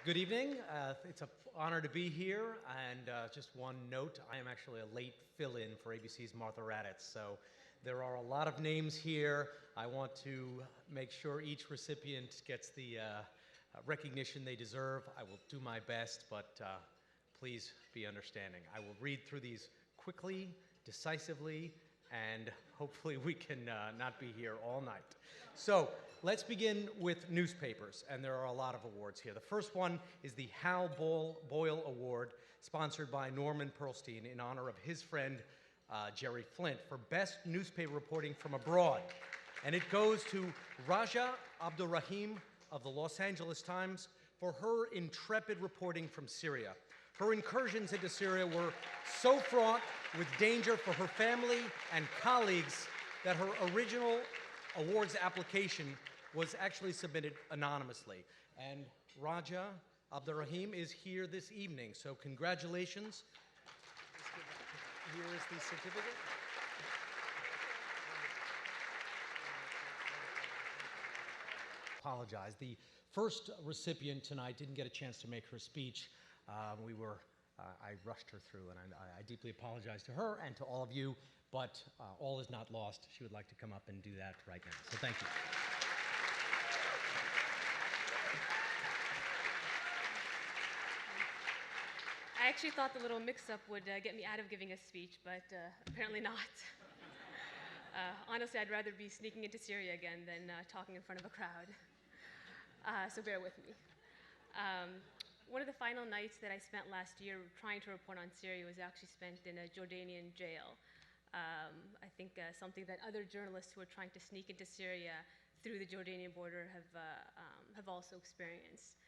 Good evening. It's an honor to be here, and just one note, I am actually a late fill-in for ABC's Martha Raddatz, so there are a lot of names here. I want to make sure each recipient gets the recognition they deserve. I will do my best, but please be understanding. I will read through these quickly, decisively, and hopefully we can not be here all night. So let's begin with newspapers, and there are a lot of awards here. The first one is the Hal Boyle Award, sponsored by Norman Pearlstein in honor of his friend Jerry Flint for Best Newspaper Reporting from Abroad. And it goes to Raja Abdulrahim of the Los Angeles Times for her intrepid reporting from Syria. Her incursions into Syria were so fraught with danger for her family and colleagues that her original awards application was actually submitted anonymously. And Raja Abdulrahim is here this evening, so congratulations. Here is the certificate. Apologize. The first recipient tonight didn't get a chance to make her speech. I rushed her through, and I deeply apologize to her and to all of you, but all is not lost. She would like to come up and do that right now, so thank you. I actually thought the little mix-up would get me out of giving a speech, but apparently not. Honestly, I'd rather be sneaking into Syria again than talking in front of a crowd. So bear with me. One of the final nights that I spent last year trying to report on Syria was actually spent in a Jordanian jail. I think something that other journalists who are trying to sneak into Syria through the Jordanian border have also experienced.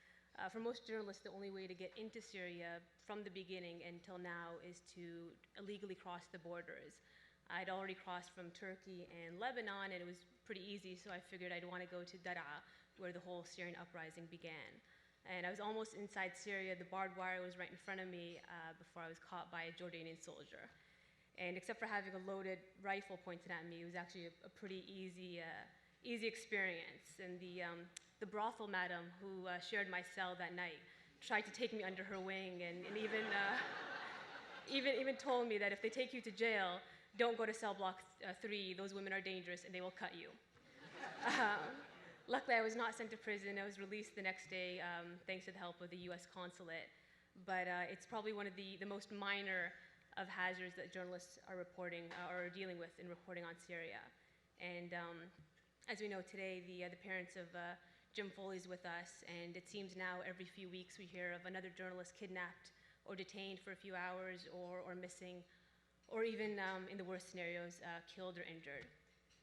For most journalists, the only way to get into Syria from the beginning until now is to illegally cross the borders. I'd already crossed from Turkey and Lebanon, and it was pretty easy, so I figured I'd want to go to Daraa, where the whole Syrian uprising began. And I was almost inside Syria. The barbed wire was right in front of me before I was caught by a Jordanian soldier. And except for having a loaded rifle pointed at me, it was actually a pretty easy experience. And the brothel madam who shared my cell that night tried to take me under her wing and even told me that if they take you to jail, don't go to cell block 3. Those women are dangerous and they will cut you. Luckily, I was not sent to prison. I was released the next day, thanks to the help of the US consulate. But it's probably one of the most minor of hazards that journalists are reporting or dealing with in reporting on Syria. And as we know today, the parents of Jim Foley is with us, and it seems now every few weeks we hear of another journalist kidnapped or detained for a few hours or missing, or even in the worst scenarios, killed or injured.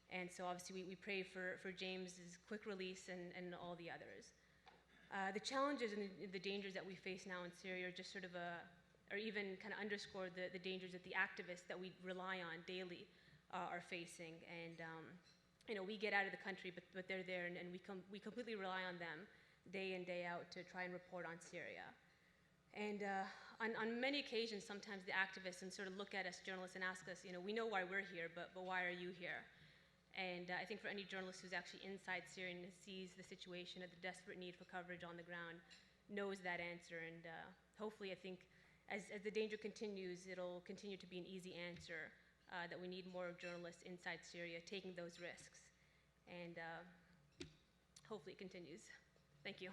And so obviously we pray for James's quick release and all the others. The challenges and the dangers that we face now in Syria are just sort of or even kind of underscore the dangers that the activists that we rely on daily are facing. And we get out of the country, but they're there, and we completely rely on them day in, day out to try and report on Syria. And on many occasions, sometimes the activists and sort of look at us journalists and ask us, we know why we're here, but why are you here? And I think for any journalist who's actually inside Syria and sees the situation and the desperate need for coverage on the ground, knows that answer. And hopefully, I think, as the danger continues, it'll continue to be an easy answer that we need more journalists inside Syria taking those risks. And hopefully it continues. Thank you.